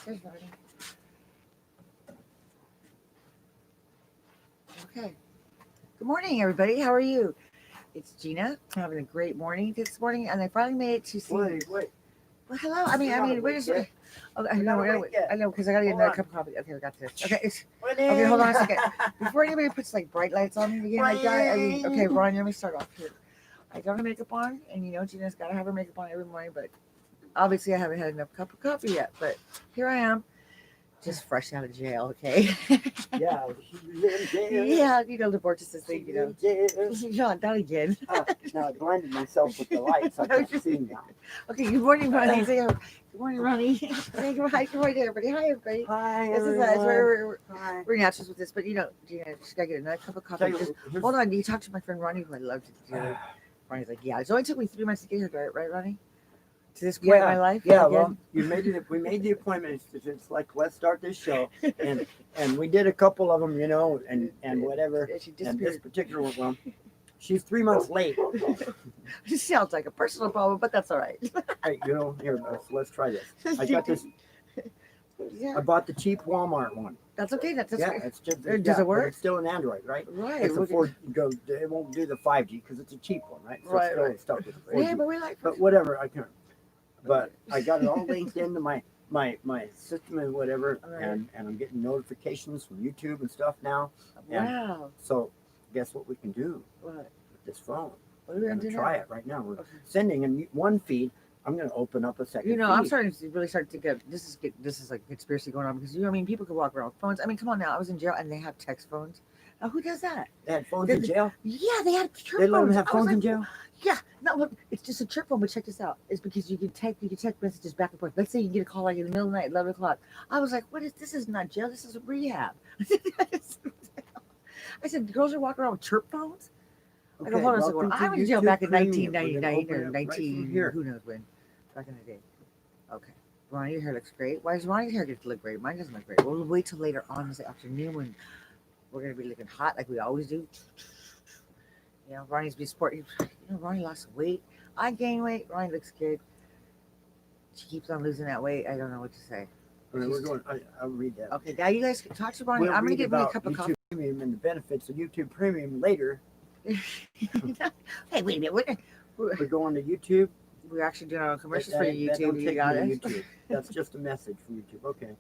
There's Ronnie. Okay. Good morning, everybody. How are you? It's Gina. I'm having a great morning this morning, and I finally made it to see. Wait. Well, hello. We're just. Oh, I know, because I gotta get another cup of coffee. Okay, we got this. Okay, okay. Hold on a second. Before anybody puts like bright lights on me again like that, okay, Ron, let me start off here. I don't have makeup on, and Gina's gotta have her makeup on every morning, but obviously I haven't had enough cup of coffee yet. But here I am. Just fresh out of jail, okay? Yeah, in jail. Yeah, the Vorticies thing, John, not again. No, I blinded myself with the lights. I can't see now. Okay, good morning, Ronnie. Say good morning, Ronnie. Say hi, everybody. Hi, everybody. Hi, This everyone. is us. Hi. We're naturals with this, but Gina, just gotta get another cup of coffee. Hold on, you talk to my friend Ronnie, who I love to do. Ronnie's like, yeah, it only took me 3 months to get here, right, Ronnie? To this point in my life. Yeah, well, we made the appointment. It's like, let's start this show, and we did a couple of them, and whatever. And this particular one, well, she's 3 months late. It sounds like a personal problem, but that's all right. Hey, here, let's try this. I got this. Yeah. I bought the cheap Walmart one. That's okay. That's yeah. It's just does it work? It's still an Android, right? Right. It's a 4G. It won't do the 5G because it's a cheap one, right? So right. It's still stuck with 4G. Yeah, but we like. But whatever, I can. But I got it all linked into my system and whatever, right. and I'm getting notifications from YouTube and stuff now. Wow. So guess what we can do with this phone? What are we gonna do? Try it right now. We're sending in one feed. I'm going to open up a second. feed. I'm starting to get this is like conspiracy going on because people can walk around with phones. I mean, come on now. I was in jail and they have text phones. Now, who does that? They had phones in jail? Yeah, they had chirp phones. They let them have phones in jail? Yeah. No, look, it's just a chirp phone, but check this out. It's because you can text messages back and forth. Let's say you get a call like in the middle of the night, 11 o'clock. I was like, this is not jail, this is rehab. I said, girls are walking around with chirp phones? Okay, I go, hold on a second. I was in jail back in 1999 or 19, who knows when. Back in the day. Okay. Ronnie, your hair looks great. Why does Ronnie's hair get to look great? Mine doesn't look great. We'll wait till later on this afternoon when we're going to be looking hot like we always do. Ronnie's be sporty. Ronnie lost weight. I gained weight. Ronnie looks good. She keeps on losing that weight. I don't know what to say. Okay, we're going. I'll read that. Okay, now you guys can talk to Ronnie. I'm going to get me a cup of coffee. Premium and the benefits of YouTube Premium later. Hey, wait a minute. We're going to YouTube. We're actually doing our commercials for YouTube. You got it. YouTube. That's just a message from YouTube. Okay.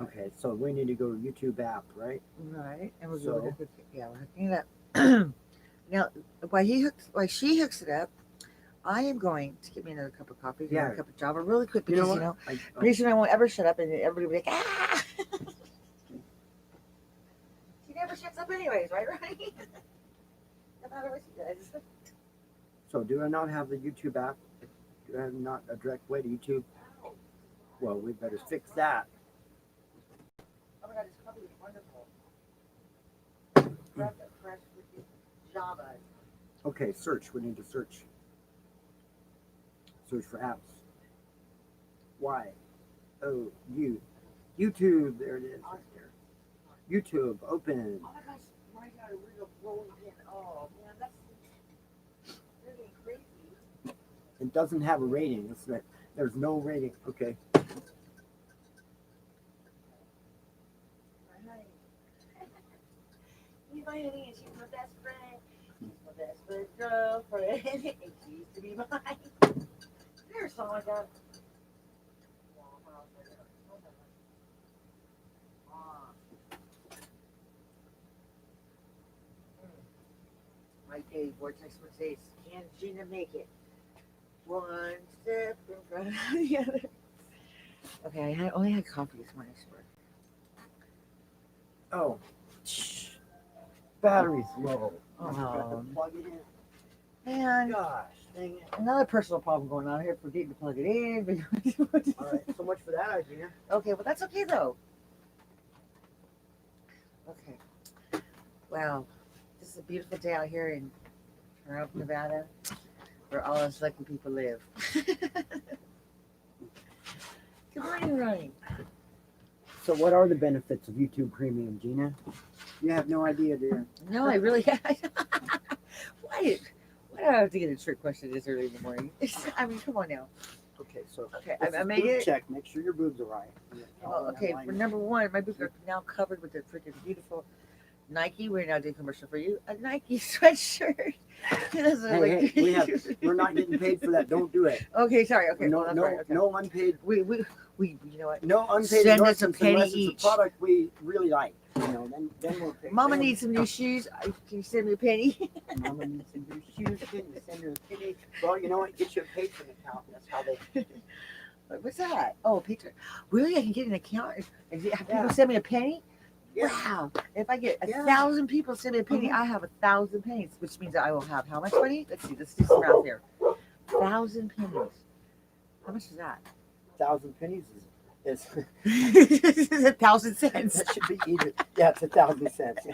Okay, so we need to go to YouTube app, right? Right, and we're hooking it up. Now, while she hooks it up, I am going to get me another cup of coffee, a cup of Java, really quick because pretty soon I won't ever shut up, and everybody will be like, ah. She never shuts up, anyways, right? No matter what she does. So, do I not have the YouTube app? Do I have not a direct way to YouTube? Well, we better fix that. Oh my God, this coffee is wonderful. Fresh with Java. Okay, search. We need to search. Search for apps. YouTube. There it is. Right there. YouTube. Open. Oh my gosh, my God, we're going to roll in. Oh man, that's really crazy. It doesn't have a rating. There's no rating. Okay. He's my honey and she's my best friend. She's my best friend girlfriend. And she used to be mine. There's something like that. My Daily Vortex would say, can Gina make it? One step in front of the other. Okay, I only had coffee this morning, I swear. Oh. Battery's low. Oh. Plug it in. Man. Gosh, dang it. Another personal problem going on here. Forgetting to plug it in. All right, so much for that idea. Okay, well, that's okay, though. Okay. Wow. This is a beautiful day out here in Toronto, Nevada, where all us lucky people live. Good morning, Ronnie. So what are the benefits of YouTube Premium, Gina? You have no idea, do you? No, I really why do I have to get a trick question this early in the morning? I mean, come on now. Okay, so Okay, this I is made boob it. check. Make sure your boobs are right. Well, okay, for number one, my boobs are now covered with the freaking beautiful Nike. We're now doing a commercial for you. A Nike sweatshirt. Hey, we're not getting paid for that. Don't do it. Okay, sorry. Okay, No, well, that's no, right. Okay. no unpaid. We, you know what? No unpaid Send us a endorsements penny unless each. it's a product we really like. You know, then we'll pay. Mama needs some new shoes. Can you send me a penny? Mama needs some new shoes. Can you send her a penny? Well, you know what? Get you a Patreon account. That's how they. What's that? Oh, Patreon. Really? I can get an account? Have Yeah. people send me a penny? Yeah. Wow. If I get Yeah. 1,000 people send me a penny, Mhm. I have 1,000 pennies, which means that I will have how much money? Let's see. Let's do some math here. 1,000 pennies. How much is that? 1,000 pennies is It's 1,000 cents. that should be even. Yeah, it's 1,000 cents.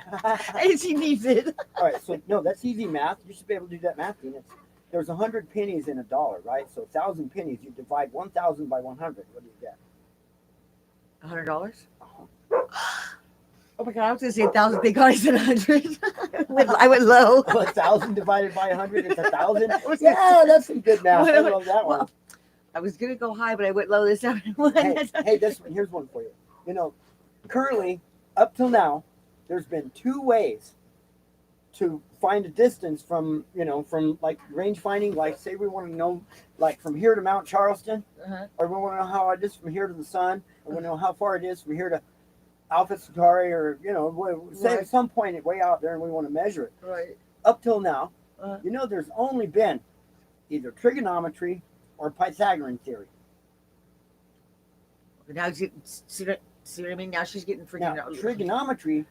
And she needs it. All right, so no, that's easy math. You should be able to do that math. There's 100 pennies in $1, right? So 1,000 pennies. You divide 1,000 by 100. What do you get? $100? Uh-huh. Oh my God, I was going to say 1,000. Thank God I said 100. I went low. 1,000 divided by 100 is 1,000. Yeah, that's some good math. I love that one. I was going to go high, but I went low this time. Hey, this one. Here's one for you. You know, currently, up till now, there's been 2 ways to find a distance from like range finding. Like, say we want to know, like, from here to Mount Charleston, or we want to know how it is from here to the sun, or we want to know how far it is from here to Alpha Centauri, or say at some point way out there, and we want to measure it. Right. Up till now, there's only been either trigonometry or Pythagorean theory. Now, see what I mean? Now she's getting freaking Now, trigonometry,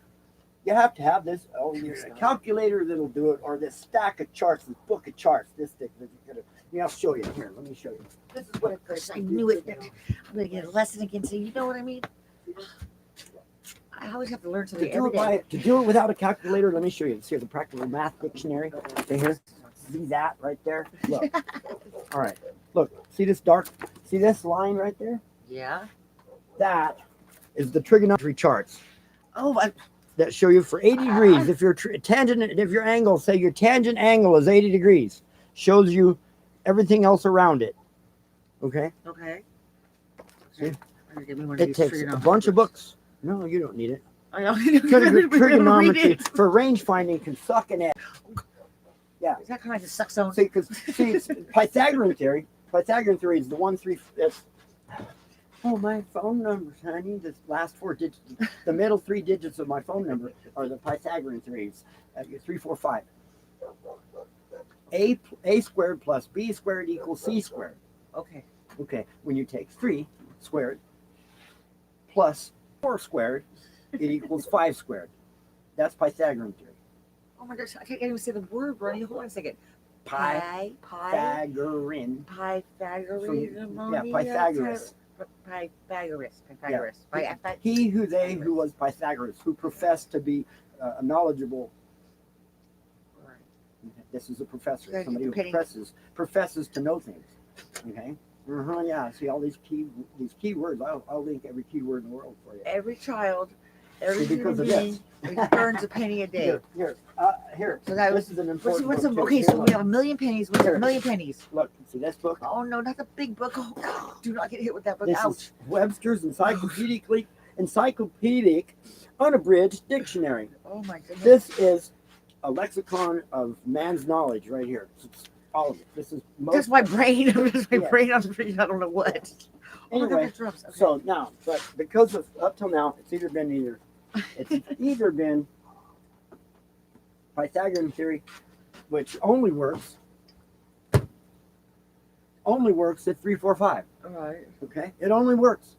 you have to have this a calculator that'll do it, or this stack of charts, this book of charts, this thick. I'll show you here. Let me show you. This is what I knew it. I'm going to get a lesson again. So you know what I mean? I always have to learn something every day. To do it without a calculator, let me show you. It's here, the Practical Math Dictionary. Right here. See that right there? Look. All right. Look. See this line right there? Yeah. That is the trigonometry charts. Oh, that show you for 80 degrees. If your angle, say your tangent angle is 80 degrees, shows you everything else around it. Okay? Okay. See? It takes a bunch of books. No, you don't need it. I know. Trigonometry for range finding can suck an egg. Yeah. Is that kind of sucks on? See, it's Pythagorean theory. Pythagorean theory is the 1, 3. Oh, my phone numbers, honey. The last 4 digits, the middle 3 digits of my phone number are the Pythagorean theories. 3, 4, 5. A squared plus B squared equals C squared. Okay. Okay. When you take 3 squared plus 4 squared, it equals 5 squared. That's Pythagorean theory. Oh my gosh, I can't even say the word, Ronnie. Hold on a second. Pythagorean. Pythagorean. Yeah, Pythagoras. Pythagoras. Yeah. He who was Pythagoras, who professed to be a knowledgeable. This is a professor, somebody who professes to know things. Okay. Yeah. See all these key words. I'll link every key word in the world for you. Every child, every human being earns a penny a day. Here. So this is an important book. Okay, so we have 1,000,000 pennies. What's a 1,000,000 pennies? Look, see this book? Oh no, not the big book. Oh God, do not get hit with that book. This Ouch. is Webster's encyclopedic unabridged dictionary. Oh my goodness. This is a lexicon of man's knowledge right here. It's all of it. This is just my brain. Brain. I'm freaking. I don't know what. Anyway, so now, but because of up till now, it's either been Pythagorean theory, which only works at 3, 4, 5. All right. Okay, it only works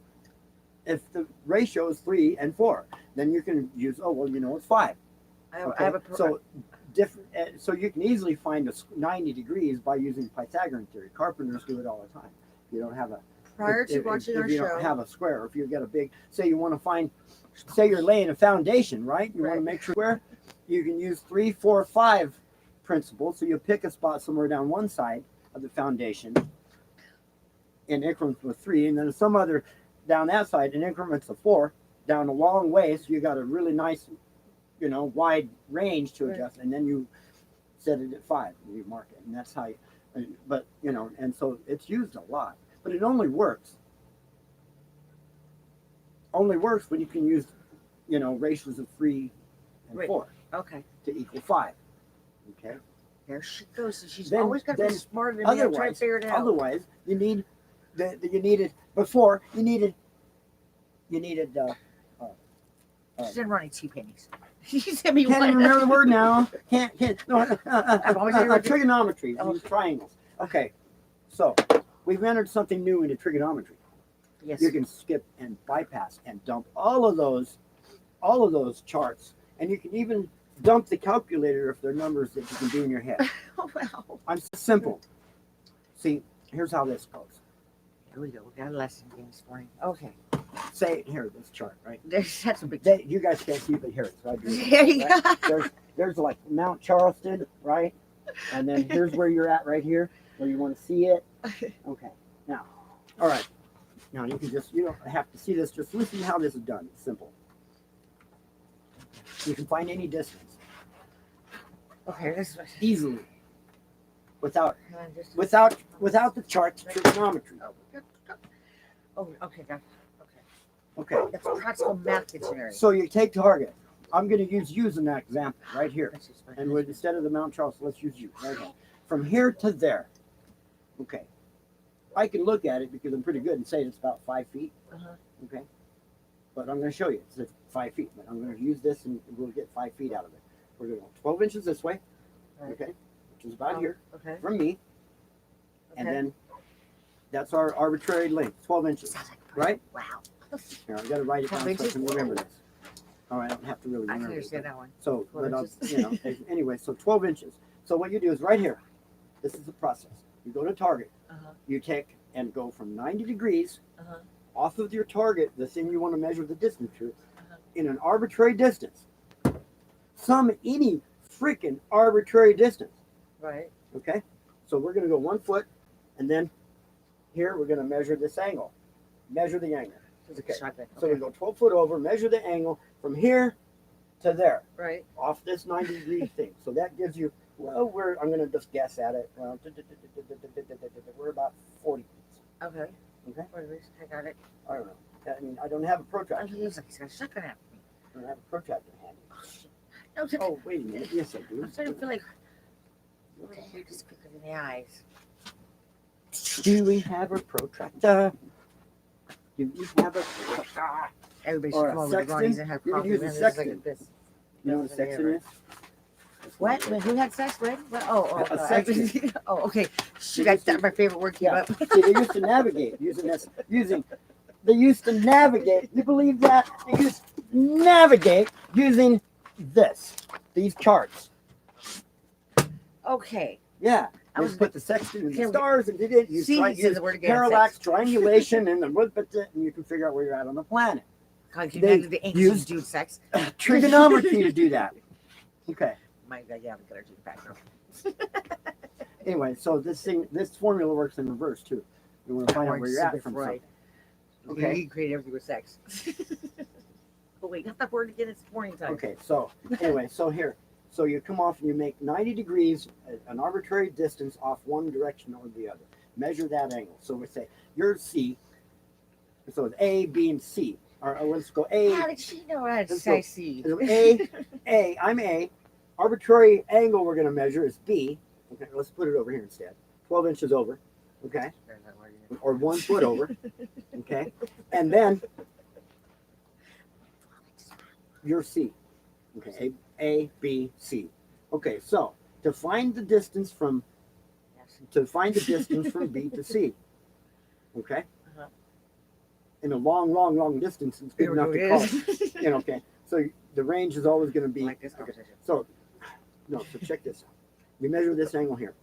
if the ratio is 3 and 4. Then you can use it's 5. So you can easily find 90 degrees by using Pythagorean theory. Carpenters do it all the time. You don't have watching our show. You don't have a square, if you get a big, say you want to find, say you're laying a foundation, right? You want to make sure where you can use 3, 4, 5 principle. So you pick a spot somewhere down one side of the foundation in increments of 3, and then some other down that side in increments of 4, down a long way. So you got a really nice, wide range to adjust, and then you set it at 5 and you mark it, and that's how you. And so it's used a lot. but it only works. Only works when you can use, ratios of 3 and Right. 4 Okay. to equal 5. Okay. There she goes. She's Then- always got to be then smarter than me. I'm trying to figure it out. Otherwise, you needed before you needed She didn't run any T-pennies. She sent me can't one. even remember the word now. Can't no I've always heard it. trigonometry. Oh. Use triangles. Okay, so we've entered something new into trigonometry. Yes. You can skip and bypass and dump all of those charts, and you can even dump the calculator if they're numbers that you can do in your head. Oh, wow. I'm simple. See, here's how this goes. Here we go. We got a lesson this morning. Okay. Say here, this chart, right? That's a big. You guys can't see, but here it's right here. There you Right? go. There's like Mount Charleston, right? And then here's where you're at right here, where you want to see it. Okay. Now, all right. Now you don't have to see this. Just listen to how this is done. It's simple. You can find any distance Okay. This is. easily without Just, the charts trigonometry. oh, okay. Got it. Okay. That's practical math dictionary. So you take target. I'm going to use an example right here. That's just fine. And instead of the Mount Charleston, let's use you right here. From here to there. Okay. I can look at it because I'm pretty good and say it's about 5 feet. Uh-huh. Okay. But I'm going to show you. It's 5 feet. But I'm going to use this and we'll get 5 feet out of it. We're going to go 12 inches this way. Right. Okay. Which is about here Okay. from me. Okay. And then that's our arbitrary length, 12 inches. Sounds like Right? Wow. Here, I've got to write it down 12 so I can inches? remember this. All right, I don't have to really I remember can it, understand but- that one. So, 12 but inches. anyway, so 12 inches. So what you do is right here. This is the process. You go to target. Uh-huh. You take and go from 90 degrees Uh-huh. off of your target, the thing you want to measure the distance to, Uh-huh. in an arbitrary distance. Any freaking arbitrary distance. Right. Okay? So we're going to go 1 foot, and then here we're going to measure this angle. Measure the angle. Okay. Shotgun. So we go 12 foot over, measure the angle from here to there. Right. Off this 90-degree thing. So that gives you, I'm going to just guess at it. Well, we're about 40 feet. Okay. Okay. I got it. I don't know. I mean, I don't have a Oh, protractor. he looks like he's got a shotgun at me. I don't have a protractor handy. No, it's okay. Oh, wait a minute. Yes, I do. I'm starting to feel like. Okay, you're just quicker than the eyes. Do we have a protractor? Do we have a protractor? Everybody Or should a come over to sextant? Ronnie's and have You could coffee. use a Man, this is like sextant. this. You know what a sextant is? What? Who had sex? When? What? Oh, A no, sextant. oh, okay. Shoot, that's my favorite word came Yeah. up. See, they used to navigate they used to navigate. You believe that? They used to navigate using these charts. Okay. Yeah. I They was put the sextant and the Can we- stars and did it. You See, try, he said use the word again. parallax, Sex. triangulation, and and you can figure out where you're at on the planet. Can you They imagine the ancients used- doing sex? Trigonometry to do that. Okay. My God, yeah, we got our gene background. Anyway, so this formula works in reverse too. You want to find out where you're at from right. something. Okay. Okay. You create everything with sex. Oh wait, got that word again? It's morning time. Okay. So anyway, so you come off and you make 90 degrees, an arbitrary distance off one direction or the other. Measure that angle. So we say you're C. So it's A, B, and C. Or let's go A. How did she know how to Let's say go. C? I'm A. Arbitrary angle we're going to measure is B. Okay, let's put it over here instead. 12 inches over. Okay. Or 1 foot over. Okay. And then you're C. Okay. A, B, C. Okay. So to find the distance from B to C. Okay. Uh-huh. In a long distance, it's good enough to call it. Okay. So the range is always going to be Like this okay. conversation. So check this out. We measure this angle here.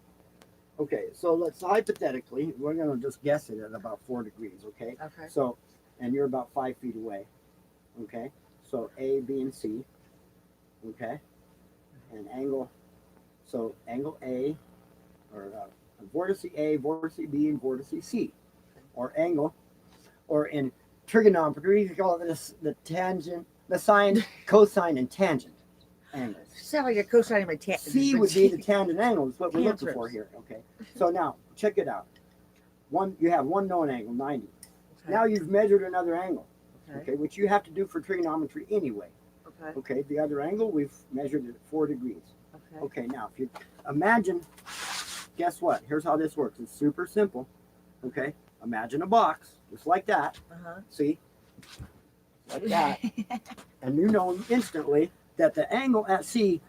Okay, so let's hypothetically, we're going to just guess it at about 4 degrees, okay? Okay. So, and you're about 5 feet away, okay? So A, B, and C, okay? And angle A, or vortice A, vortice B, and vortice C, or angle, or in trigonometry, you call it the tangent, the sine, cosine, and tangent angles. Sound like a cosine of my C would be the tangent angle. Is what we're looking for here. Okay. So now check it out. You have one known angle, 90. Okay. Now you've measured another angle, Okay. okay, which you have to do for trigonometry anyway. Okay. Okay, the other angle, we've measured it at 4 degrees. Okay. Okay, now if you imagine, guess what? Here's how this works. It's super simple. Okay, imagine a box, just like that. See? Like that. And you know instantly that the angle at C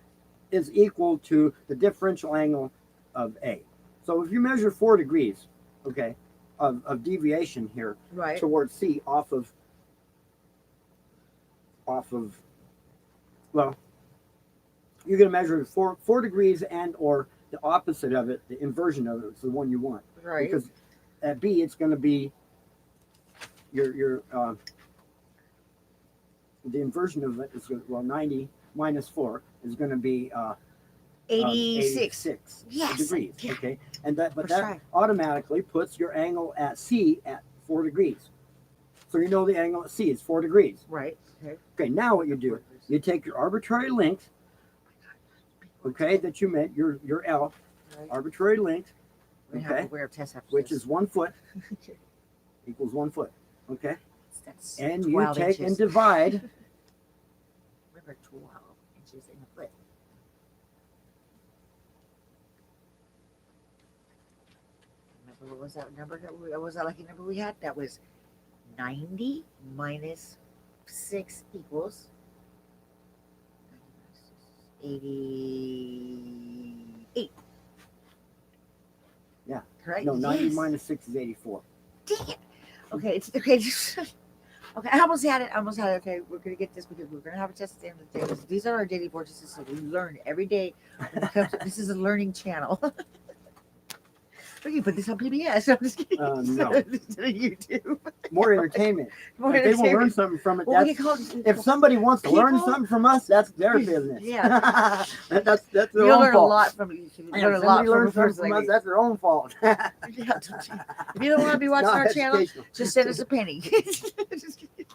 is equal to the differential angle of A. So if you measure 4 degrees, okay, of deviation here Right. towards C off of, well, you're going to measure 4 degrees and or the opposite of it, the inversion of it is the one you want. Right. Because at B, it's going to be your the inversion of it is, well, 90 minus 4 is going to be 86 Yes. degrees. Yeah. Okay, and that Right. automatically puts your angle at C at 4 degrees. So you know the angle at C is 4 degrees. Right. Okay. Okay, now what you do, you take your arbitrary length, okay, that you meant, your L, Right. arbitrary length, We have okay, to wear a test after which this. is 1 foot, equals 1 foot, okay? That's And you 12 take inches. and divide. Remember 12 inches in a foot. Remember what was that number? What was that lucky number we had? That was 90 minus 6 equals 88. Yeah. Correct? No, 90 Yes. minus 6 is 84. Dang it. Okay, it's okay. Okay, I almost had it. Okay, we're gonna get this because we're gonna have a test at the end of the day. These are our daily vortices, so we learn every day. When it comes to, this is a learning channel. We can put this on PBS. I'm just kidding. No. Instead of YouTube. More entertainment. More If they will learn entertainment. something from it, Well, we that's, can call it, if somebody wants to learn people- something from us, that's their business. Yeah. that's their you'll own learn fault. a lot from it. You can And learn if a lot somebody learns a something person from like us, that's their own fault. me. Yeah, if you don't want to be watching Not our channel, educational. just send us a penny. Just kidding.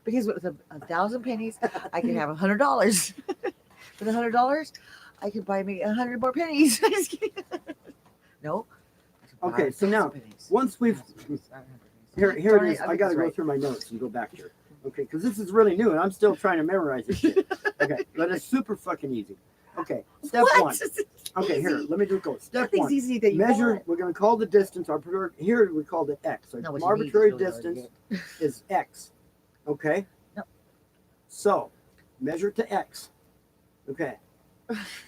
Because with 1,000 pennies, I could have $100. For the $100, I could buy me 100 more pennies. Just kidding. No. I could buy Okay, so 1,000 now, pennies. once we've, here it is. I got to go through my notes and go back here. Okay, because this is really new and I'm still trying to memorize this shit. Okay, but it's super fucking easy. Okay, step What? 1. Okay, here, let me do it. Go. Step Nothing's 1. easy that you Measure, want. we're going to call the distance, here we called it X. So No, what you need is arbitrary really hard to distance is X. Okay? No. So, measure to X. Okay.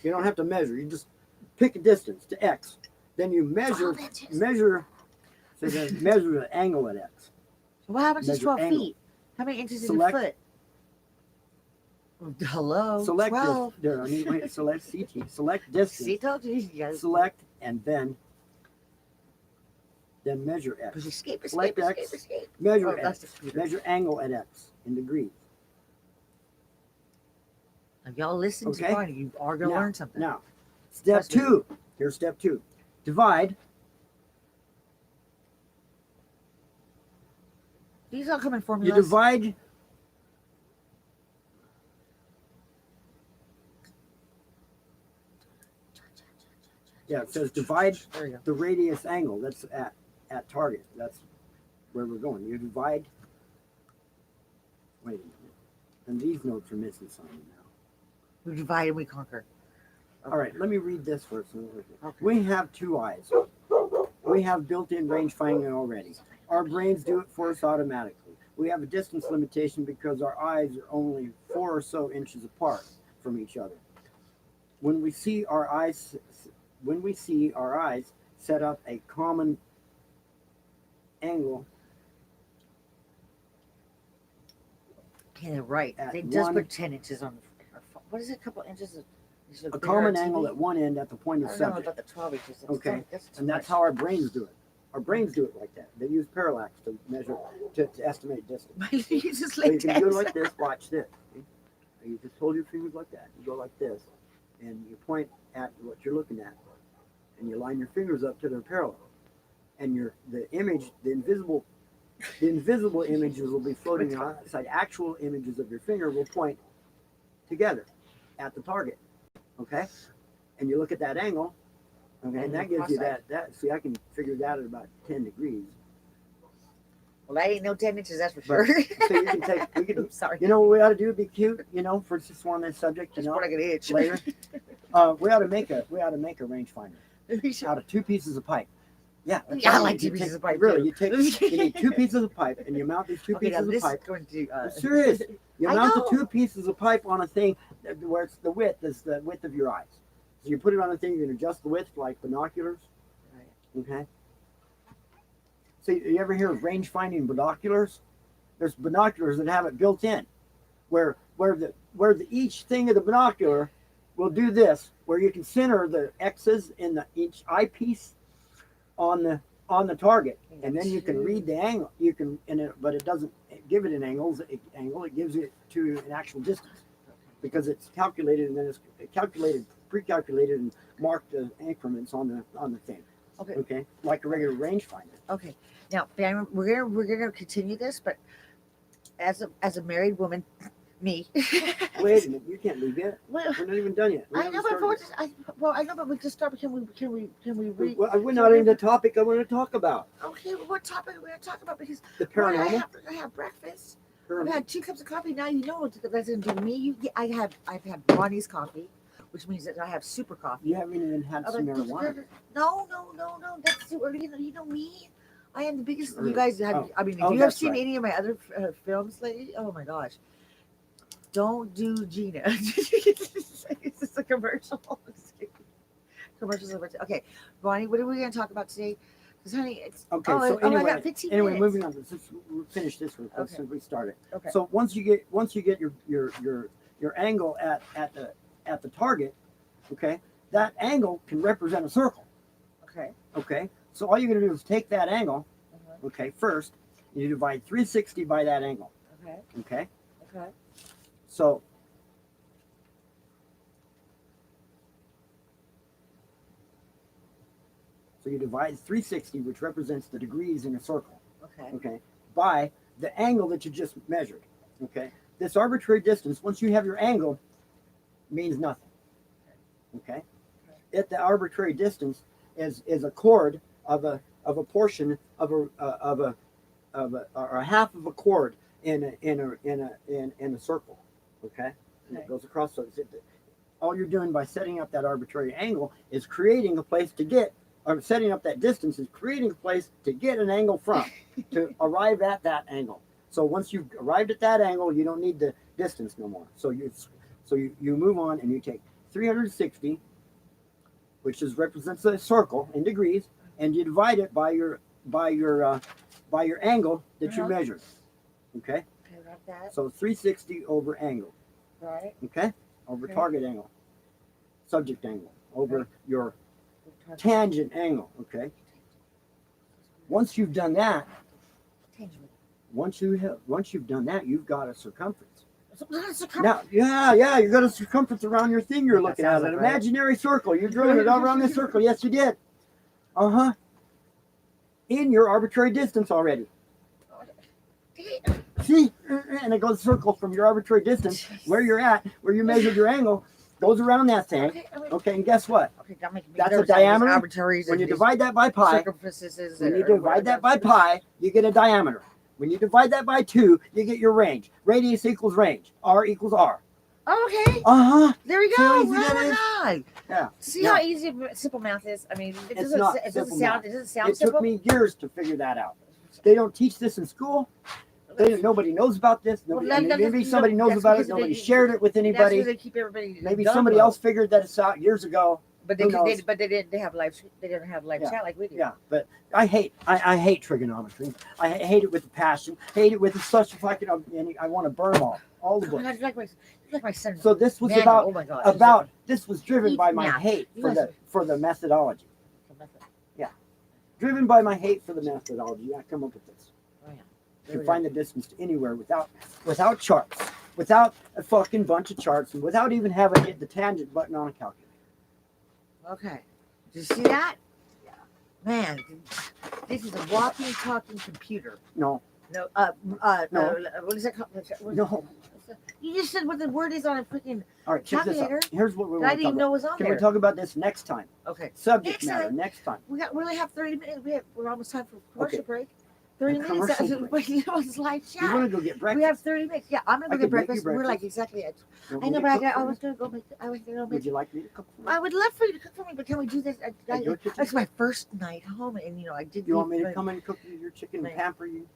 You don't have to measure. You just pick a distance to X. Then you measure, 12 inches. so then measure the angle at X. So what happens to Measure 12 angle. feet? How many inches Select- in a foot? Hello? Select 12. this. There, I mean, wait, select CT. Select distance. See, told you. You guys. Select and then measure X. Escape, Select escape, X. escape, escape. Measure Oh, that's X. the computer. Measure angle at X in degrees. Now, y'all listen Okay. to Barney. You are going to Now- learn something. Now, step Trust me. 2. Here's step 2. Divide. These all come in You formulas. divide. Yeah, it says divide There you go. the radius angle. That's at target. That's where we're going. You divide. Wait a minute. And these notes are missing something now. We divide and we conquer. All right, let me read this first. Okay. We have 2 eyes. We have built-in range finding already. Our brains do it for us automatically. We have a distance limitation because our eyes are only 4 or so inches apart from each other. When we see our eyes set up a common angle Okay, they're right. At They just one- put 10 inches on. What is it? A couple inches of. these look a bigger on common TV. angle at one end at the point I of don't know subject. about the 12 inches. Okay, That's too And that's much. how our brains do it. Our brains do it like that. They use parallax to measure, to estimate distance. You just So like you can go that. like this, watch this. See? You just hold your fingers like that. You go like this, and you point at what you're looking at, and you line your fingers up to their parallel. And the invisible images will be floating outside. Actual images of your finger will point together at the target. Okay? And you look at that angle, Okay, and that gives you that. See, I can figure that at about 10 degrees. Well, that ain't no 10 inches, that's for sure. So you can take. We can. Sorry. You know what we ought to do? Be cute. For just on this subject. Just like an itch. Later. We ought to make a rangefinder out of 2 pieces of pipe. Yeah, I like 2 pieces of pipe. Really, you need 2 pieces of pipe, and you mount these 2 pieces of pipe. I'm serious. You mount the 2 pieces of pipe on a thing where it's the width is the width of your eyes. So you put it on a thing. You can adjust the width like binoculars. Right. Okay. So you ever hear of range finding binoculars? There's binoculars that have it built in, where each thing of the binocular will do this, where you can center the X's in each eyepiece on the target, and then you can read the angle. You can, but it doesn't give it an angle. It gives it to an actual distance, because it's calculated, and then it's pre-calculated and marked as increments on the thing. Okay. Like a regular rangefinder. Okay. Now, we're gonna continue this, but as a married woman, me. Wait a minute, you can't leave yet. We're not even done yet. I know, but we just start. Can we read? Well, we're not in the topic I want to talk about. Okay, well, what topic are we going to talk about? Because the paranormal. I have breakfast. I've had 2 cups of coffee. Now you know what that's going to do to me. I've had Bonnie's coffee, which means that I have super coffee. You haven't even had some marijuana. No. That's too early. You know me. I am the biggest. You guys have. I mean, if you have seen any of my other films lately, oh my gosh. Don't do Gina. It's just a commercial. Commercials. Okay, Bonnie, what are we going to talk about today? Because, honey, it's okay. So anyway, I got 15 minutes. Moving on. We'll finish this one since we started. Okay. So once you get your angle at the target, okay, that angle can represent a circle. Okay. Okay. So all you're going to do is take that angle. Okay. First, you divide 360 by that angle. Okay. Okay. Okay. So you divide 360, which represents the degrees in a circle. Okay. By the angle that you just measured. Okay. This arbitrary distance, once you have your angle, means nothing. Okay. At the arbitrary distance is a chord of a portion of a half of a chord in a circle. Okay. And it goes across. So all you're doing by setting up that arbitrary angle is creating a place to get, or setting up that distance is creating a place to get an angle from, to arrive at that angle. So once you've arrived at that angle, you don't need the distance no more. So you move on and you take 360, which represents a circle in degrees, and you divide it by your angle that you measured. Okay. Like that. So 360 over angle. Right. Okay. Over target angle, subject angle, over your tangent angle. Okay. Once you've done that, once you've done that, you've got a circumference. Now, yeah, you got a circumference around your thing you're looking at, an imaginary circle. You're drawing it all around this circle. Yes, you did. In your arbitrary distance already. See, and it goes circle from your arbitrary distance where you're at, where you measured your angle, goes around that thing. Okay, and guess what? That's a diameter. When you divide that by pi, you get a diameter. When you divide that by 2, you get your range. Radius equals range. R equals R. Okay. There we go. Oh my God. Yeah. See how easy simple math is? I mean, it doesn't sound simple. It took me years to figure that out. They don't teach this in school. Nobody knows about this. Maybe somebody knows about it. Nobody shared it with anybody. They keep everybody maybe somebody else figured that out years ago. But they didn't have live. They didn't have live chat like we do. Yeah, but I hate trigonometry. I hate it with a passion. Hate it with such a fucking. I want to burn them all the books. Like my son. So this was this was driven by my hate for the methodology. Yeah, driven by my hate for the methodology. I come up with this. To find the distance to anywhere without charts, without a fucking bunch of charts, and without even having to hit the tangent button on a calculator. Okay. Did you see that? Yeah. Man, this is a walking, talking computer. No. No. No. What is that called? No. You just said what the word is on a freaking All right, check this out. calculator. Here's what we that I want to didn't talk even know about. was on Can there. we talk about this next time? Okay. Subject Next matter, time. next time. We only have 30 minutes. We're almost time for commercial Okay. break. 30 minutes. Commercial break. You know, it's live chat. You want to go get breakfast? We have 30 minutes. Yeah, I'm gonna I go could get make you breakfast. We're breakfast. like exactly at. You want I me know, to but cook I for was you? gonna go make. I was gonna Would make. you like me to cook for you? I would love for you to cook for me, but can we do this? At your kitchen? It's my first night home, and you know I did. You want me to come and cook you your chicken and pamper you?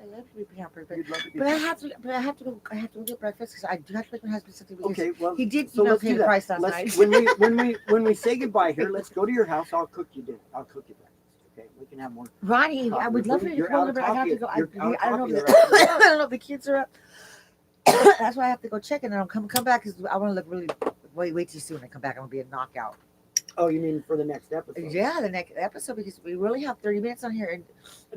I love to be pampered, but, You'd love to be but I pampered. have to. But I have to go. I have to go get breakfast because I do have to make my husband something. Because Okay, well, he did. so You know, let's pay do the that. price last Let's, night. when we say goodbye here, let's go to your house. I'll cook you dinner. I'll cook you breakfast. Okay, we can have more. Ronnie, coffee. I would love for you to You're come out over, of but I have to coffee. go. You're out of I don't know. coffee If already. I don't know if the kids are up. That's why I have to go check, and then I'll come back because I want to look really. Wait too soon. I come back, I'm gonna be a knockout. Oh, you mean for the next episode? Yeah, the next episode because we really have 30 minutes on here, and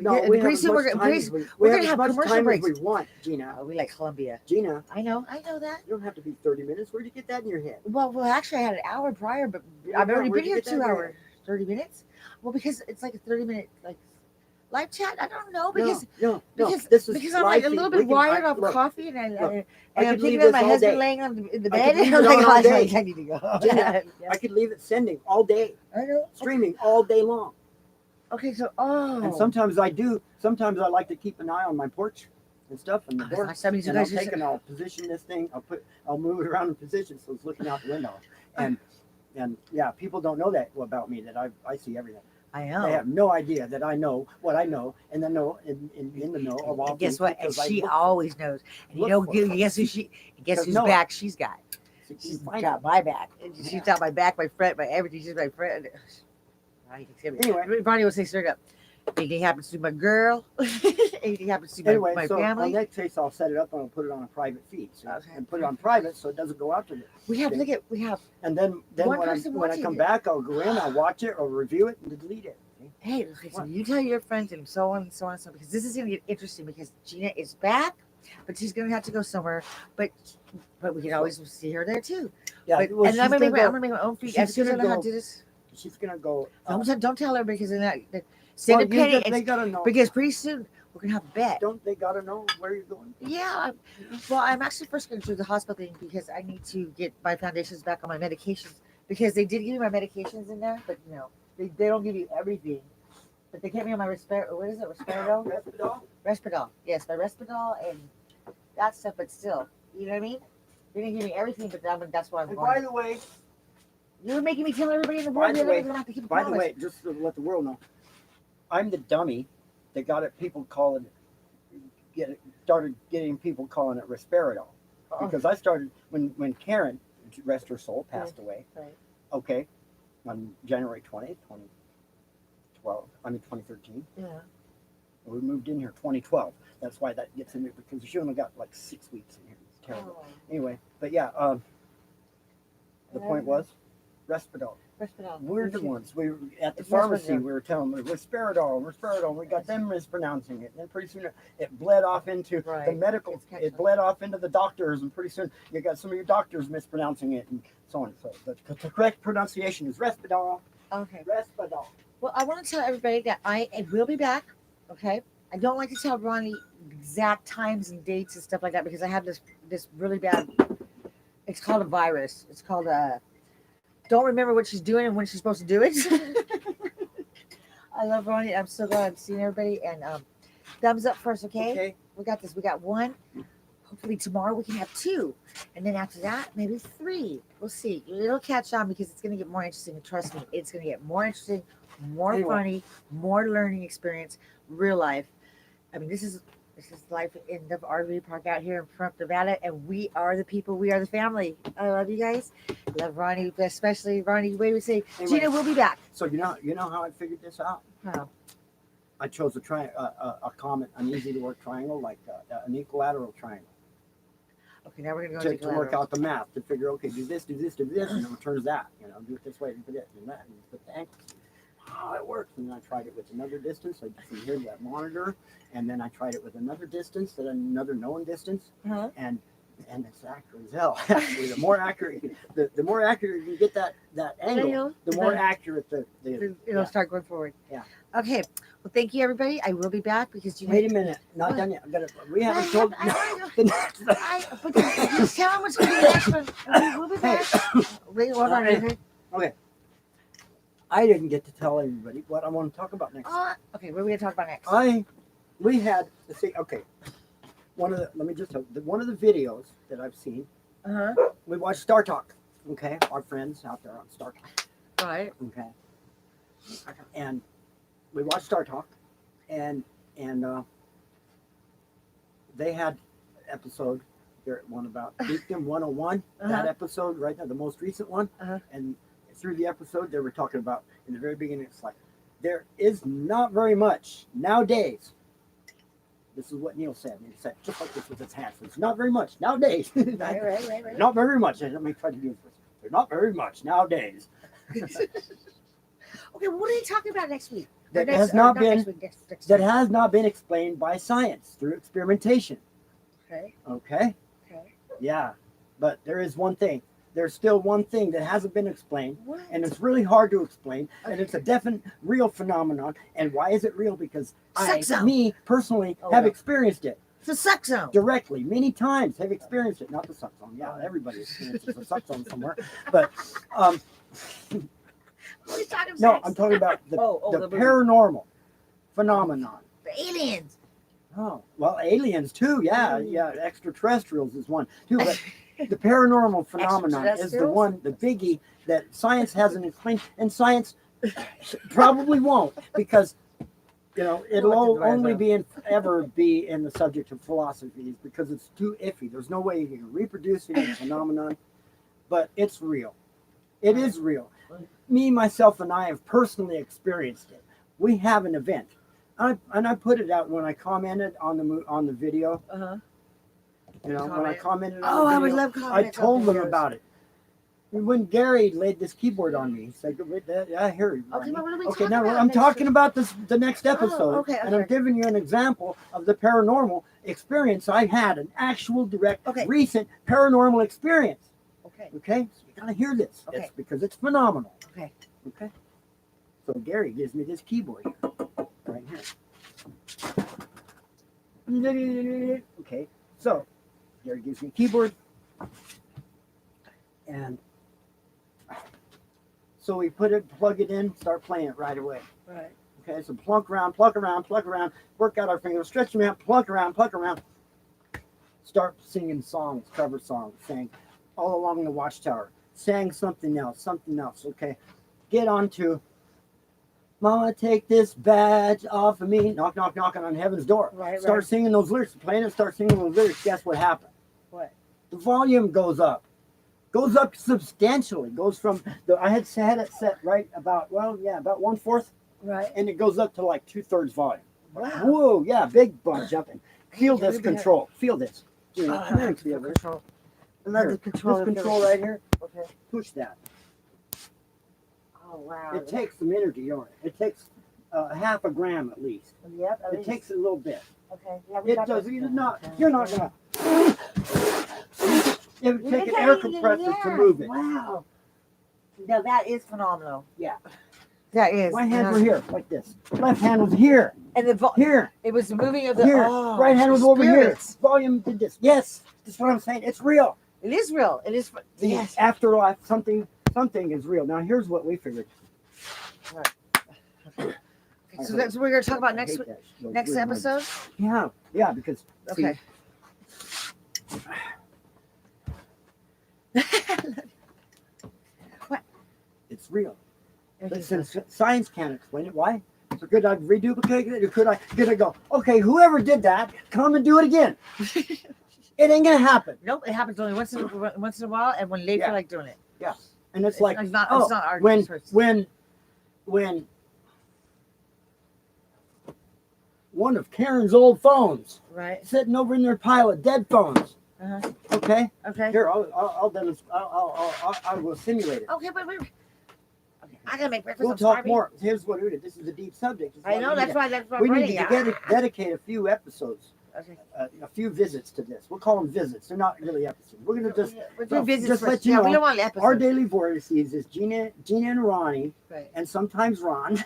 No, and we have pretty as soon much we're time pretty, as we we're have gonna as have much commercial time breaks. as we want, Gina. We like Columbia. Gina, I know that. you don't have to be 30 minutes. Where'd you get that in your head? Well, actually, I had an hour prior, but Yeah, I've already where'd been you here get that 2 in your hours, 30 minutes. Well, because it's like a 30-minute like live chat. I don't know No, because no. because This is I'm like a live little feed. bit wired off Look, coffee, and I I'm could leave thinking of this my all husband day. laying in the I bed. could leave And it I'm on like, all I day. need to go. Gina, Yeah. I could leave it sending all day, I know. streaming all day long. Okay, so And sometimes I do. Sometimes I like to keep an eye on my porch and stuff and the door. That means you And I'll guys just take and I'll position this thing. I'll move it around in position so it's looking out the window. And yeah, people don't know that about me, that I see everything. I know. They have no idea that I know what I know, and then know in the know of all And guess things what? And because I she look always knows. And you look know, for it. guess who she? Guess Because whose Noah. back she's got? for it. She's Find got it. my back. And she's Yeah. got my back, my friend, my everything. She's my friend. Anyway. Ronnie will say straight up. Anything happens to my girl. Anything happens to Anyway, my so family. on that case, I'll set it up and I'll put it on a private feed, Okay. and put it on private so it doesn't go out to the. We have Okay. look at we have. And then One when person I watching come it. back, I'll go in, I'll watch it, or review it, and delete it. Hey, okay, so What? you tell your friends and so on and so on and so on because this is gonna get interesting because Gina is back, but she's gonna have to go somewhere. But we can always see her there too. Yeah, But, well, and I'm she's gonna gonna make my own feed she's as soon as I gonna know how to go- do this. She's gonna go. Don't tell her because then send a penny. They gotta know. Because pretty soon we're gonna have a bet. Don't they gotta know where you're going? Yeah. Well, I'm actually first gonna do the hospital thing because I need to get my foundations back on my medications because they did give me my medications in there, but you know they don't give you everything. But they kept me on my what is it? Risperdal? Respidol? Risperdal. Yes, my Risperdal and that stuff, but still. You know what I mean? They didn't give me everything, but that's why I'm And going. by the way, You're making me tell everybody in the By world the they're way- gonna have to keep a by the promise. way, just to let the world know, I'm the dummy that got it. People calling it, started getting people calling it Risperidol Oh, because I started when Karen, rest her soul, passed away. right. Okay, on January 20th, 2013. Yeah. We moved in here 2012. That's why that gets in there because she only got like 6 weeks in here. It's terrible. Oh, Anyway, but yeah, the point was Respidol. Risperdal. We're the ones. We were at the It's pharmacy. Respidol. We were telling them Risperidol. We got them mispronouncing it. And then pretty soon it bled off into the Right. medical. It's catching It bled off into the doctors, and pretty soon you got some of your doctors mispronouncing it, and so on. So the correct pronunciation is Respidol. Okay. Respidol. Well, I want to tell everybody that I will be back. Okay. I don't like to tell Ronnie exact times and dates and stuff like that because I have this really bad. It's called a virus. It's called a. Don't remember what she's doing and when she's supposed to do it. I love Ronnie. I'm so glad I'm seeing everybody. And thumbs up first, okay? Okay. We got this. We got one. Hopefully tomorrow we can have two. And then after that, maybe three. We'll see. It'll catch on because it's going to get more interesting. Trust me, it's going to get more interesting, more Anyway. funny, more learning experience, real life. I mean, this is life in the RV park out here in Front Nevada, and we are the people. We are the family. I love you guys. Love Ronnie, especially Ronnie. Wait, we say Anyway. Gina will be back. So you know how I figured this out? Oh, I chose an easy to work triangle, like an equilateral triangle. okay. Now we're gonna go To work out the math, to figure, okay, do this, and it returns that. Do it this way, do this, and that, and put the angles. Oh, it works. And then I tried it with another distance. I from here to that monitor, and then I tried it with another distance, then another known distance, Uh-huh. and it's accurate as hell. Actually, the more accurate you get that angle, the more accurate the It'll yeah. start going forward. Yeah. Okay. Well, thank you, everybody. I will be back because you. Wait a minute, not done yet. We haven't told. But just tell them what's going to be the next one. We'll be back. Wait, hold on. Okay. I didn't get to tell everybody what I want to talk about next. Okay, what are we going to talk about next? We had let's see. Okay, one of the videos that I've seen. We watched Star Talk. Okay, our friends out there on Star Talk. Right. Okay. And we watched Star Talk, and they had episode there one about Victim 101. That episode right now, the most recent one, and through the episode they were talking about in the very beginning. It's like there is not very much nowadays. This is what Neil said. He said just like this with his hands. It's not very much nowadays. Right. Not very much. Let me try to do this. There's not very much nowadays. Okay, what are you talking about next week? That has not been explained by science through experimentation. Okay. Yeah, but there is one thing. There's still one thing that hasn't been explained, and it's really hard to explain, and it's a definite, real phenomenon. And why is it real? Because me personally, have experienced it. It's a suck zone. Directly, many times, have experienced it. Not the suck zone. Yeah, everybody experiences a suck zone somewhere. But no, I'm talking about the paranormal phenomenon. The aliens. Oh, well, aliens too. Yeah, extraterrestrials is one too. But the paranormal phenomenon is the one, the biggie that science hasn't explained, and science probably won't, because it'll only ever be in the subject of philosophy, because it's too iffy. There's no way you can reproduce the phenomenon, but it's real. It is real. Me, myself, and I have personally experienced it. We have an event, and I put it out when I commented on the video. When I commented on the video, I would love comments. I told them about it. When Gary laid this keyboard on me, he said, "I hear you." Okay, now I'm talking about the next episode, and I'm giving you an example of the paranormal experience I had, an actual, direct, recent paranormal experience. Okay, so you gotta hear this. It's because it's phenomenal. Okay. So Gary gives me this keyboard here, right here. Okay, so Gary gives me a keyboard, and so we plug it in, start playing it right away. Right. Okay, so plunk around, work out our fingers, stretch them out, plunk around. Start singing songs, cover songs, sang all along the watchtower, sang something else. Okay, get on to Mama, take this badge off of me. Knock, knocking on heaven's door. Start singing those lyrics, playing it, start singing those lyrics. Guess what happened? What? The volume goes up substantially. Goes from I had it set right about 1/4. Right. And it goes up to like 2/3 volume. Wow. Whoa, yeah, big bunch up. And feel this control. Feel this. Control. I love the control. This control right here. Okay. Push that. Oh wow. It takes some energy on it. It takes half a gram at least. Yep. It takes a little bit. Okay. Yeah, It does. You're not gonna. It would take an air compressor to move it. Wow. Now that is phenomenal. Yeah. That is. My hands were here, like this. Left hand was here. And here. It was the moving of the here. Right hand was over here. Volume did this. Yes. That's what I'm saying. It's real. It is real. It is. The afterlife. Something is real. Now here's what we figured. Right. Okay. So that's what we're going to talk about next episode. Yeah, because okay. What? It's real. Since science can't explain it, why? So could I reduplicate it? Or could I go, okay, whoever did that, come and do it again? It ain't gonna happen. Nope, it happens only once in a while, and when they feel like doing it. Yeah, and it's like it's not our when one of Karen's old phones, sitting over in their pile of dead phones. Okay. Here, I'll I will simulate it. Okay, but wait. Okay, I gotta make breakfast. We'll talk more. Here's what we did. This is a deep subject. I know. That's why. We need to dedicate a few episodes Okay. a few visits to this. We'll call them visits. They're not really episodes. We're gonna just We're doing visits just first. let you Yeah, know. we don't want episodes. Our daily vortices is Gina and Ronnie, Right. and sometimes Ron.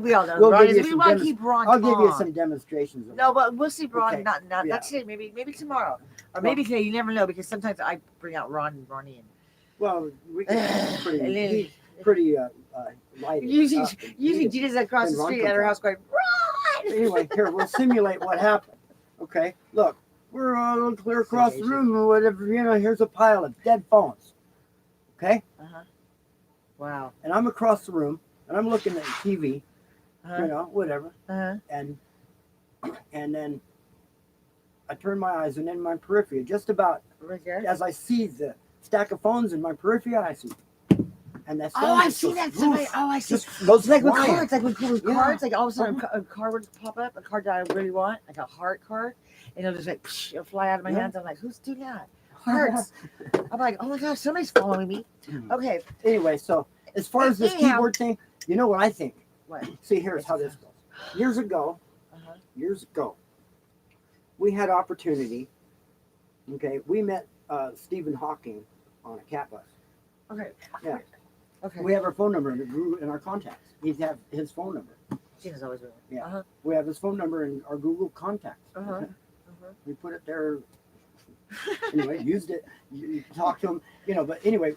We all know We'll Ron give is. you We some want to keep Ron I'll give you calm. some demonstrations. Of No, but we'll see Ron. Okay. Not Yeah. today. Maybe tomorrow, or maybe today. You never know, because sometimes I bring out Ronnie and. Well, we get And then- pretty light. Usually Gina's across the Then Ron street comes at her out. house going, Ron! Anyway, here we'll simulate what happened. Okay, look, we're all clear across the room or whatever. You know, here's a pile of dead phones. Okay, Wow. and I'm across the room and I'm looking at the TV. You know, whatever. And then I turn my eyes, and in my periphery, just about Right there. as I see the stack of phones in my periphery, I see. And that's I've seen that. I see. Just goes It's like with flying. cards, with Yeah. cards, like all of a sudden a card would pop up, a card that I really want, like a heart card, and it'll just like it'll fly out of my hands. I'm like, who's doing that? Hearts. I'm like, oh my gosh, somebody's following me. Okay. Anyway, so as far as this Anyhow. keyboard thing, you know what I think? What? See, here's how this goes. Years ago, we had opportunity. Okay, we met Stephen Hawking on a cat bus. Okay. Yeah. Okay. We have our phone number in our contacts. He's have his phone number. Gina's always with me. Yeah. We have his phone number in our Google contacts. Uh-huh. We put it there. Anyway, used it. You talked to him, you know. But anyway,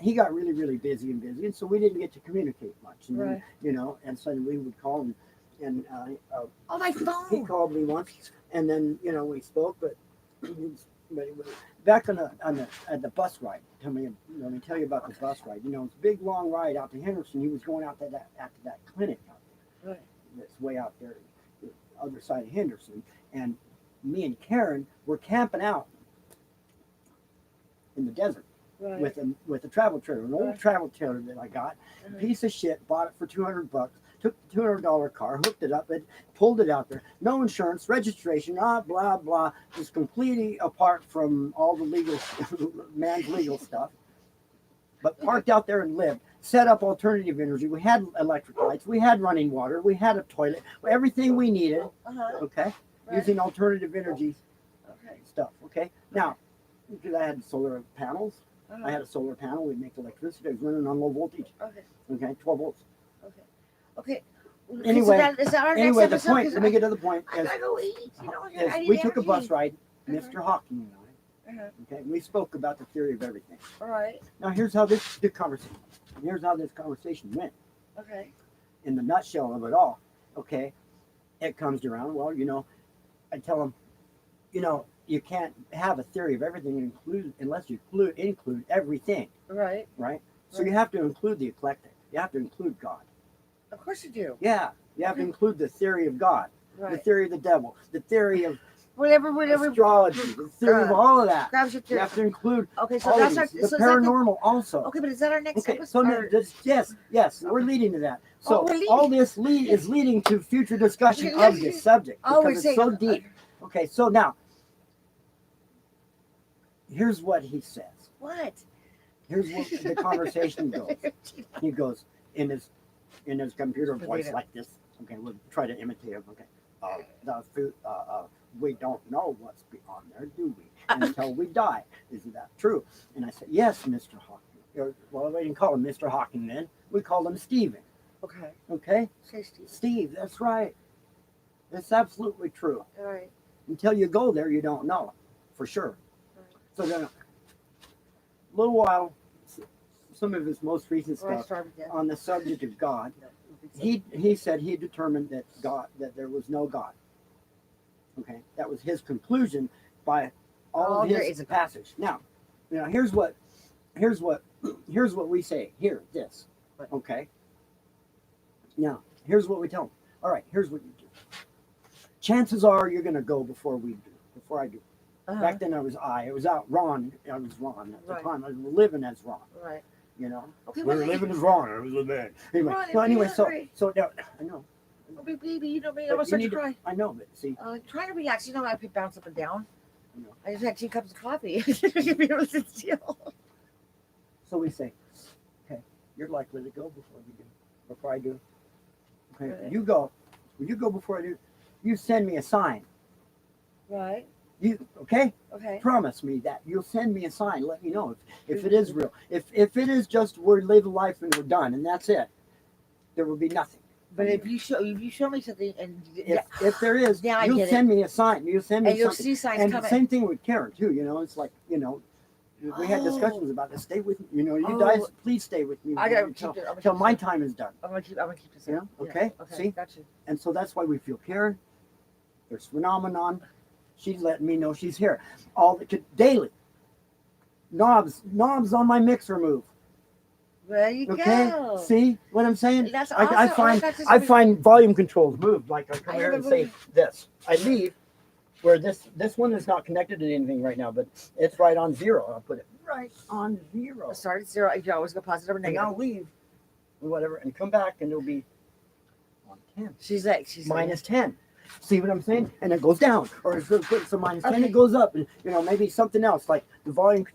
he got really, really busy, and so we didn't get to communicate much. And then, you know, and so we would call him, and Oh, my phone. he called me once, and then you know we spoke, but back at the bus ride. Let me tell you about the bus ride. You know, it's a big long ride out to Henderson. He was going out to that clinic out there. Right. That's way out there, the other side of Henderson, and me and Karen were camping out in the desert with a travel trailer, an old travel trailer that I got, piece of shit, bought it for $200. Took the $200 car, hooked it up, and pulled it out there. No insurance, registration, blah blah. Just completely apart from all the legal man's legal stuff. But parked out there and lived. Set up alternative energy. We had electric lights. We had running water. We had a toilet. Everything we needed. Okay, using alternative energy stuff. Okay, now because I had solar panels. I had a solar panel. We'd make electricity. I was running on low voltage. Okay, 12 volts. Okay. Anyway, so is that our anyway, next the point. Let me get to the point. I gotta go eat. You know, We took a bus ride, Mr. Hawking and I. Okay, we spoke about the theory of everything. All right. Now here's how this conversation went. Okay. In the nutshell of it all, okay, it comes around. Well, you know, I tell him, you know, you can't have a theory of everything unless you include everything. Right. Right. So you have to include the eclectic. You have to include God. Of course you do. Yeah, you have to include the theory of God, the theory of the devil, the theory of whatever astrology, the theory of all of that. Grabs your You have to include so all that's of our these, the paranormal also. Okay, but is that our next Okay, episode? so yes, we're leading to that. So we're leading. all this is leading to future discussion of this subject because it's so deep. Okay, so now here's what he says. What? Here's what the conversation goes. He goes in his computer voice like this. Okay, we'll try to imitate him. Okay, we don't know what's beyond there, do we? Until we die. Isn't that true? And I said, yes, Mr. Hawking. Well, we didn't call him Mr. Hawking then. We called him Stephen. Okay. Okay? Say Steve. Steve, that's right. That's absolutely true. All right. Until you go there, you don't know for sure. Right. So then, a little while, some of his most recent stuff on the subject of God, he said he determined that there was no God. Okay, that was his conclusion by all of his passage. Now, you know, here's what we say. Here, this. Okay. Now, here's what we tell them. All right, here's what you do. Chances are you're going to go before I do. Back then it was Ron. I was Ron at the time. I was living as Ron. Right. You know. Okay, we were living as Ron. I was a man. Anyway, so now, I know. Oh, baby, you know me. I was such a cry. I know, but see. Trying to relax. You know, I could bounce up and down. I know. I just had 2 cups of coffee. Be able to sit still. So we say, okay, you're likely to go before I do. Okay, you go. When you go before I do, you send me a sign. Right. You okay? Okay. Promise me that you'll send me a sign. Let me know if it is real. If it is just we're living life and we're done and that's it, there will be nothing. But if you show me something and If there is, now I you'll get send me a sign. You'll send me and you'll something. see signs And coming. same thing with Karen too. You know, it's like we had discussions about this. Stay with me. You know, you guys, please stay with me I gotta until my time is done. I'm gonna keep this. Yeah. Okay. See. Gotcha. And so that's why we feel Karen. There's phenomenon. She's letting me know she's here. Daily. Knobs on my mixer move. There you Okay. go. See what I'm saying? That's awesome. I find volume controls move. Like I come here and say this. I leave where this one is not connected to anything right now, but it's right on 0. I'll put it right on 0. Start at 0. You always go positive or And negative. I'll leave, whatever, and come back, and it'll be on 10. She's minus 10. See what I'm saying? And it goes down, or if you put some minus 10, Okay. it goes up, and maybe something else like the volume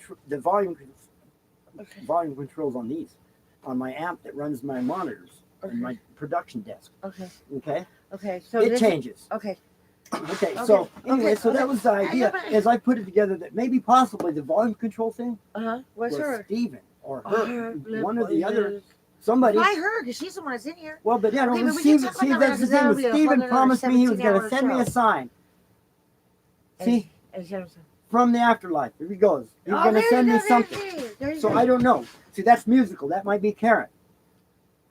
controls on these, on my amp that runs my monitors and my production desk. Okay. Okay. Okay. So it changes. Okay. Okay. So anyway, that was the idea. Is I put it together that maybe possibly the volume control thing What's was her? Steven or her, one or the other. Somebody. Why her? Because she's the one that's in here. Well, but yeah, Okay, but we Steven, can talk about that that's the because thing. that'll be a whole Steven nother promised me he was going to 17-hour send me a show. sign. See, And from the afterlife. Here he goes. He's going to there send you me go, something. there you So go. I don't know. See, that's musical. That might be Karen.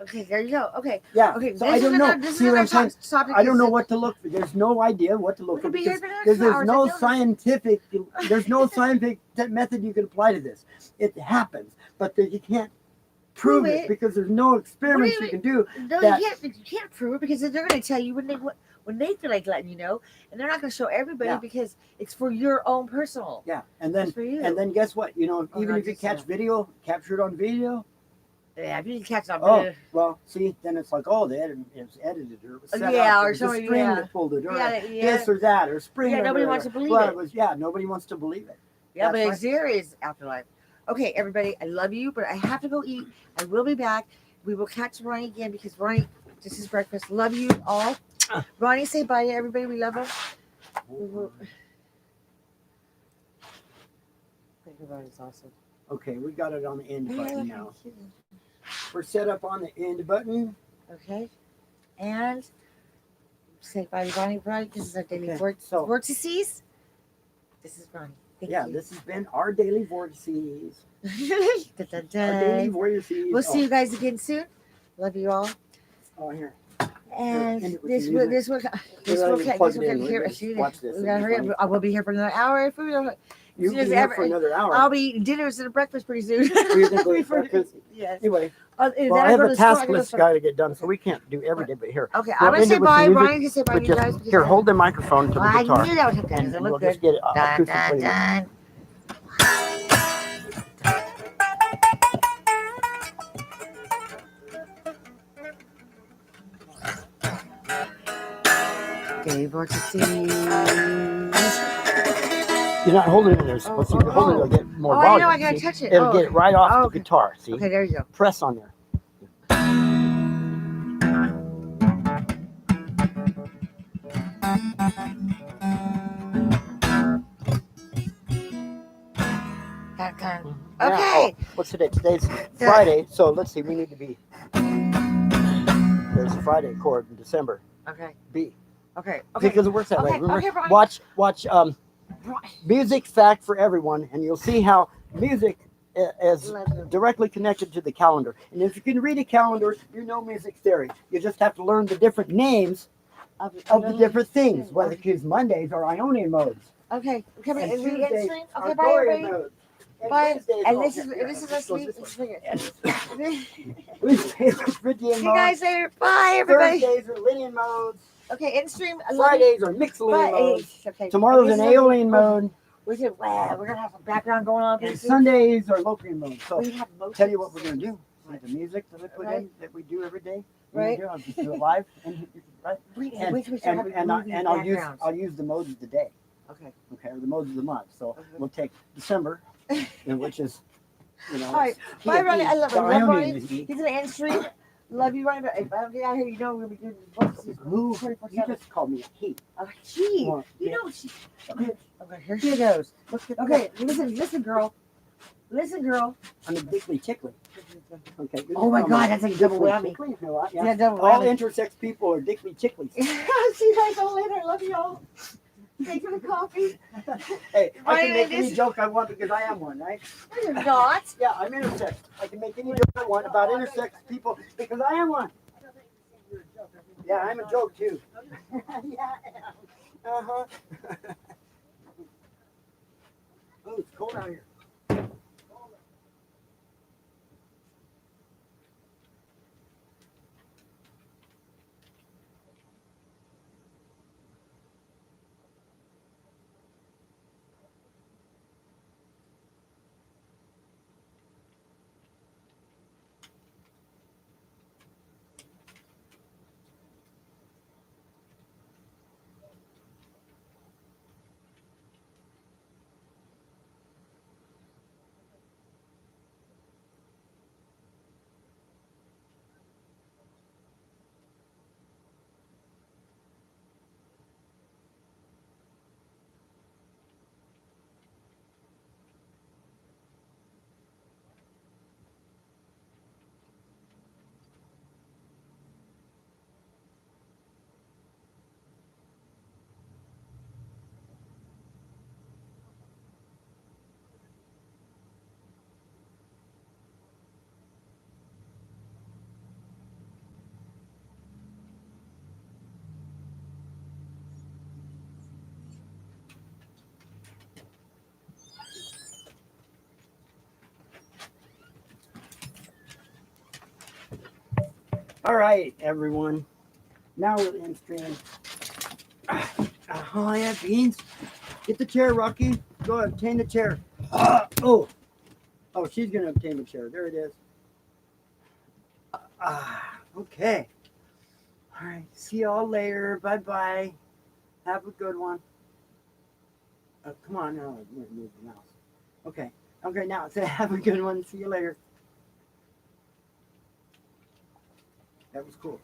Okay, there you go. Okay. Yeah. Okay. So I don't know. See what I'm saying? Topic I don't know what to look for. There's no idea what to look for because there's no scientific method you can apply to this. It happens, but you can't prove it because there's no experiments you can do. No, you can't prove it because they're going to tell you when they feel like letting you know, and they're not going to show everybody because it's for your own personal. Yeah, and then guess what? Even if you capture it on video. Yeah, if you can catch it on video. video. Well, see, then it's like, it was edited or it was set up. Or it was something. A string that pulled it, or this or that, or spring. Yeah, nobody wants to believe it. Nobody wants to believe it. Yeah, but it's serious afterlife. Okay, everybody, I love you, but I have to go eat. I will be back. We will catch Ronnie again because Ronnie, this is breakfast. Love you all. Ronnie, say bye to everybody. We love them. Everybody's awesome. Okay, we got it on the end button now. We're set up on the end button. Okay. And say bye to Ronnie. This is our daily vortices. This is Ronnie. Thank you. This has been our daily vortices. Our daily vortices. We'll see you guys again soon. Love you all. Oh, here. And this will here. Watch this. We gotta hurry up. I will be here for another hour. You'll be here for another hour. I'll be eating dinner instead of breakfast pretty soon. You're gonna go eat breakfast? Yes. Anyway. Well, I have a task list guy to get done, so we can't do every day. But here. Okay, I'm gonna say bye. Ryan can say bye to you guys. Here, hold the microphone to the guitar. I knew that was okay. It looked good. Just get it acoustically. Daily Vortices. You're not holding it there. Supposed to hold it, it'll get more volume. I know, I gotta touch it. It'll get it right off the guitar. See? Okay, there you go. Press on there. Okay. What's today? Today's Friday, so let's see. We need to be. There's a Friday chord in December. Okay. B. Okay. Because it works that way. Remember, Brian. watch Music Fact for Everyone, and you'll see how music is directly connected to the calendar. And if you can read a calendar, you know music theory. You just have to learn the different names of the different things, whether it's Mondays or Ionian modes. Okay. Come in. And Tuesdays are Okay, bye, Dorian everybody. modes. Bye. And Wednesdays this is us. Wednesdays are Phrygian See you modes. guys later. Bye, everybody. Thursdays are Lydian modes. Okay, in stream. Fridays are Mixolydian modes. Okay. Tomorrow's an Aeolian mode. We're gonna have some background going on. And Sundays are Locrian mode. So we have tell you what we're gonna do. Like the music that we put in that we do every day. Right. I'll just do it live. And I'll use the modes of the day. Okay. Okay, or the modes of the month. So we'll take December, which is all right. Bye, Ronnie. I love Ronnie. He's gonna end stream. Love you, Ryan. But if I don't get out here, you know we're gonna be doing vortices Who? 24/7. You just called me a he. She. Or You bitch. know she. Okay, here she goes. Okay, listen, girl. Listen, girl. I'm a dickly tickly. Okay. Oh my God, that's like a double whammy. Tickly, you know what? Yeah. Yeah, double All whammy. intersex people are dickly ticklies. See you guys all later. I love you all. Thanks for the coffee. Hey, I Ryan, can make it any is- joke I want because I am one, right? No, you're not. Yeah, I'm intersex. I can make any joke I want about intersex people because I am one. Yeah, I'm a joke too. Yeah, I am. Uh-huh. Oh, it's cold out here. All right, everyone. Now we're in stream. Oh, yeah, Beans. Get the chair, Rocky. Go ahead, obtain the chair. Oh, she's going to obtain the chair. There it is. Okay. All right. See y'all later. Bye-bye. Have a good one. Come on now. Move the mouse. Okay. Okay, now say have a good one. See you later. That was cool.